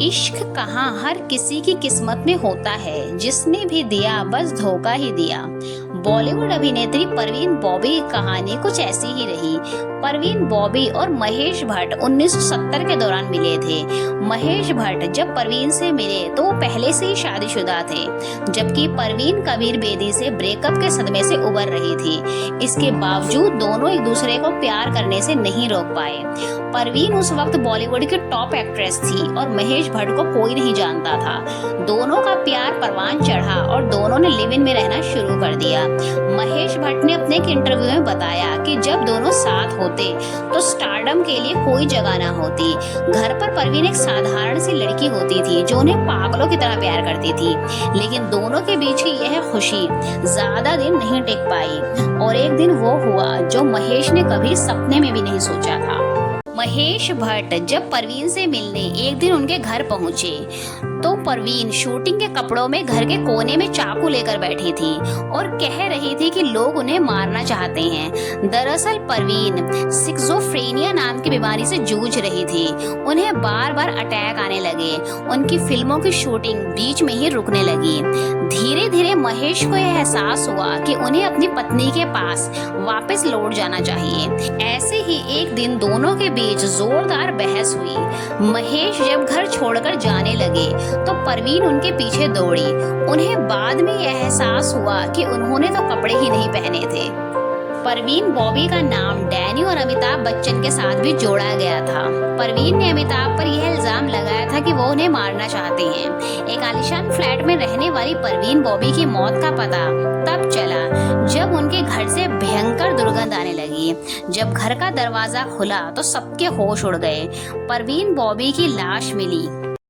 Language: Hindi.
इश्क कहाँ हर किसी की किस्मत में होता है, जिसने भी दिया बस धोखा ही दिया। बॉलीवुड अभिनेत्री परवीन बॉबी की कहानी कुछ ऐसी ही रही। परवीन बॉबी और महेश भट्ट 1970 के दौरान मिले थे। महेश भट्ट जब परवीन से मिले तो वो पहले से ही शादीशुदा थे, जबकि परवीन कबीर बेदी से ब्रेकअप के सदमे से उबर रही थी। इसके बावजूद दोनों एक दूसरे को प्यार करने से नहीं रोक पाए। परवीन उस वक्त बॉलीवुड की टॉप एक्ट्रेस थी और महेश भट्ट को कोई नहीं जानता था। दोनों का प्यार परवान चढ़ा और दोनों ने लिव इन में रहना शुरू कर दिया। महेश भट्ट ने अपने एक इंटरव्यू में बताया कि जब दोनों साथ होते तो स्टारडम के लिए कोई जगह ना होती। घर पर परवीन एक साधारण सी लड़की होती थी जो उन्हें पागलों की तरह प्यार करती थी, लेकिन दोनों के बीच की यह खुशी ज्यादा दिन नहीं टिक पाई और एक दिन वो हुआ जो महेश ने कभी सपने में भी नहीं सोचा था। महेश भट्ट जब परवीन से मिलने एक दिन उनके घर पहुंचे तो परवीन शूटिंग के कपड़ों में घर के कोने में चाकू लेकर बैठी थी और कह रही थी कि लोग उन्हें मारना चाहते हैं। दरअसल परवीन सिक्सोफ्रेनिया नाम की बीमारी से जूझ रही थी। उन्हें बार बार अटैक आने लगे। उनकी फिल्मों की शूटिंग बीच में ही रुकने लगी। धीरे धीरे महेश को यह एहसास हुआ कि उन्हें अपनी पत्नी के पास वापस लौट जाना चाहिए। ऐसे ही एक दिन दोनों के बीच जोरदार बहस हुई। महेश जब घर छोड़कर जाने लगे तो परवीन उनके पीछे दौड़ी। उन्हें बाद में यह एहसास हुआ कि उन्होंने तो कपड़े ही नहीं पहने थे। परवीन बॉबी का नाम डैनी और अमिताभ बच्चन के साथ भी जोड़ा गया था। परवीन ने अमिताभ पर यह इल्जाम लगाया था कि वो उन्हें मारना चाहते हैं। एक आलीशान फ्लैट में रहने वाली परवीन बॉबी की मौत का पता तब चला जब उनके घर से भयंकर दुर्गंध आने लगी। जब घर का दरवाजा खुला तो सबके होश उड़ गए। परवीन बॉबी की लाश मिली